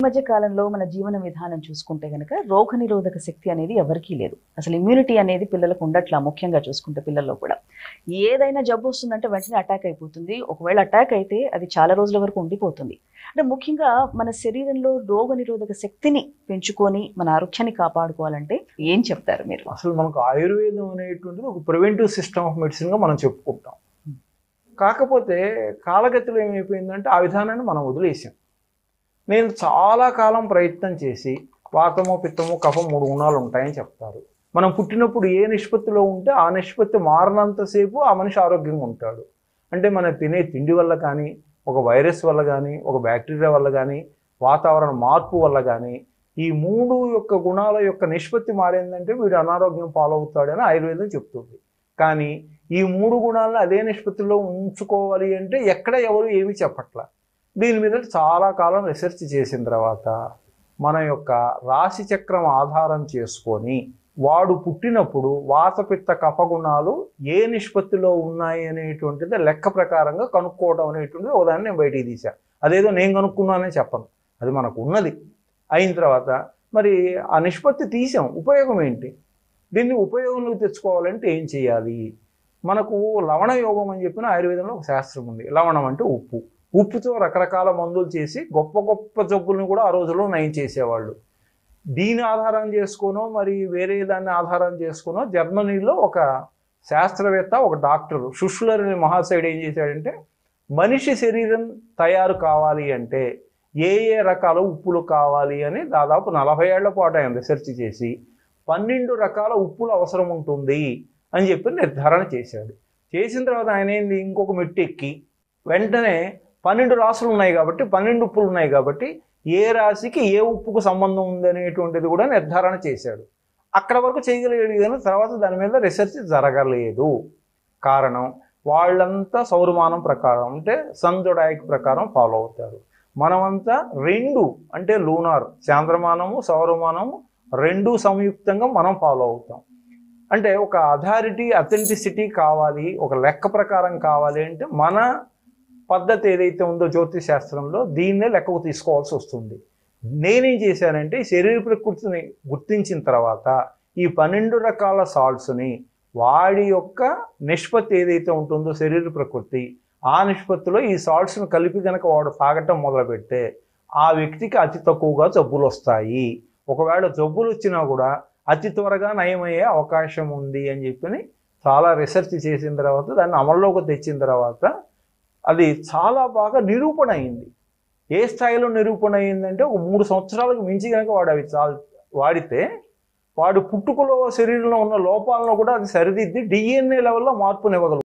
మధ్య కాలంలో మన జీవన విధానం చూసుకుంటే గనక రోగనిరోధక శక్తి అనేది ఎవరికీ లేదు. అసలు ఇమ్యూనిటీ అనేది పిల్లలకు ఉండట్లా, ముఖ్యంగా చూసుకుంటే పిల్లల్లో కూడా. ఏదైనా జబ్బు వస్తుందంటే వెంటనే అటాక్ అయిపోతుంది. ఒకవేళ అటాక్ అయితే అది చాలా రోజుల వరకు ఉండిపోతుంది. అంటే ముఖ్యంగా మన శరీరంలో రోగనిరోధక శక్తిని పెంచుకొని మన ఆరోగ్యాన్ని కాపాడుకోవాలంటే ఏం చెప్తారు మీరు? అసలు మనకు ఆయుర్వేదం అనేటువంటిది ఒక ప్రివెంటివ్ సిస్టమ్ ఆఫ్ మెడిసిన్గా మనం చెప్పుకుంటాం. కాకపోతే కాలగతిలో ఏమైపోయిందంటే ఆ విధానాన్ని మనం వదిలేసాం. నేను చాలా కాలం ప్రయత్నం చేసి వాతము పిత్తము కఫం 3 గుణాలు ఉంటాయని చెప్తారు. మనం పుట్టినప్పుడు ఏ నిష్పత్తిలో ఉంటే ఆ నిష్పత్తి మారినంతసేపు ఆ మనిషి ఆరోగ్యంగా ఉంటాడు. అంటే మనం తినే తిండి వల్ల కానీ, ఒక వైరస్ వల్ల కానీ, ఒక బ్యాక్టీరియా వల్ల కానీ, వాతావరణ మార్పు వల్ల కానీ ఈ 3 యొక్క గుణాల యొక్క నిష్పత్తి మారిందంటే వీడు అనారోగ్యం పాలవుతాడని ఆయుర్వేదం చెప్తుంది. కానీ ఈ 3 గుణాలను అదే నిష్పత్తిలో ఉంచుకోవాలి అంటే ఎక్కడ ఎవరు ఏమీ చెప్పట్ల. దీని మీద చాలా కాలం రీసెర్చ్ చేసిన తర్వాత మన యొక్క రాశి చక్రం ఆధారం చేసుకొని వాడు పుట్టినప్పుడు వాతపిత్త కఫగుణాలు ఏ నిష్పత్తిలో ఉన్నాయి అనేటువంటిది లెక్క ప్రకారంగా కనుక్కోవడం అనేటువంటిది ఒకదాన్ని నేను బయటికి తీశాను. అదేదో నేను కనుక్కున్నానని చెప్పను, అది మనకు ఉన్నది. అయిన తర్వాత మరి ఆ నిష్పత్తి తీసాం, ఉపయోగం ఏంటి? దీన్ని ఉపయోగంలోకి తెచ్చుకోవాలంటే ఏం చేయాలి? మనకు లవణ యోగం అని చెప్పిన ఆయుర్వేదంలో ఒక శాస్త్రం ఉంది. లవణం అంటే ఉప్పు. ఉప్పుతో రకరకాల మందులు చేసి గొప్ప గొప్ప జబ్బులను కూడా ఆ రోజుల్లో నయం చేసేవాళ్ళు. దీని ఆధారం చేసుకునో మరి వేరే దాన్ని ఆధారం చేసుకునో జర్మనీలో ఒక శాస్త్రవేత్త, ఒక డాక్టర్ షుష్లర్ అనే మహాశయుడు ఏం చేశాడంటే మనిషి శరీరం తయారు కావాలి అంటే ఏ ఏ రకాల ఉప్పులు కావాలి అని దాదాపు 40 ఏళ్ల పాటు ఆయన రీసెర్చ్ చేసి 12 రకాల ఉప్పులు అవసరం ఉంటుంది అని చెప్పి నిర్ధారణ చేశాడు. చేసిన తర్వాత ఆయన ఏంది ఇంకొక మెట్టు ఎక్కి వెంటనే 12 రాశులు ఉన్నాయి కాబట్టి 12 ఉప్పులు ఉన్నాయి కాబట్టి ఏ రాశికి ఏ ఉప్పుకు సంబంధం ఉందనేటువంటిది కూడా నిర్ధారణ చేశాడు. అక్కడ వరకు చేయగలిగాడు కానీ తర్వాత దాని మీద రీసెర్చ్ జరగలేదు. కారణం వాళ్ళంతా సౌరమానం ప్రకారం అంటే సన్ జొడాయిక్ ప్రకారం ఫాలో అవుతారు. మనమంతా 2 అంటే లూనార్ చాంద్రమానము సౌరమానము 2 సంయుక్తంగా మనం ఫాలో అవుతాం. అంటే ఒక అథెంటిసిటీ కావాలి, ఒక లెక్క ప్రకారం కావాలి అంటే మన పద్ధతి ఏదైతే ఉందో జ్యోతిష్ శాస్త్రంలో దీన్నే లెక్కకు తీసుకోవాల్సి వస్తుంది. నేనేం చేశానంటే శరీర ప్రకృతిని గుర్తించిన తర్వాత ఈ 12 రకాల సాల్ట్స్ని వాడి యొక్క నిష్పత్తి ఏదైతే ఉంటుందో శరీర ప్రకృతి ఆ నిష్పత్తిలో ఈ సాల్ట్స్ని కలిపి కనుక వాడు తాగటం మొదలుపెడితే ఆ వ్యక్తికి అతి తక్కువగా జబ్బులు వస్తాయి. ఒకవేళ జబ్బులు వచ్చినా కూడా అతి త్వరగా నయమయ్యే అవకాశం ఉంది అని చెప్పి చాలా రీసెర్చ్ చేసిన తర్వాత దాన్ని అమల్లోకి తెచ్చిన తర్వాత అది చాలా బాగా నిరూపణ అయింది. ఏ స్థాయిలో నిరూపణ అయిందంటే ఒక 3 సంవత్సరాలకు మించి కనుక వాడు అవి వాడితే వాడు పుట్టుకలో శరీరంలో ఉన్న లోపాలను కూడా అది సరిదిద్ది DNA లెవెల్లో మార్పునివ్వగలుగుతాడు.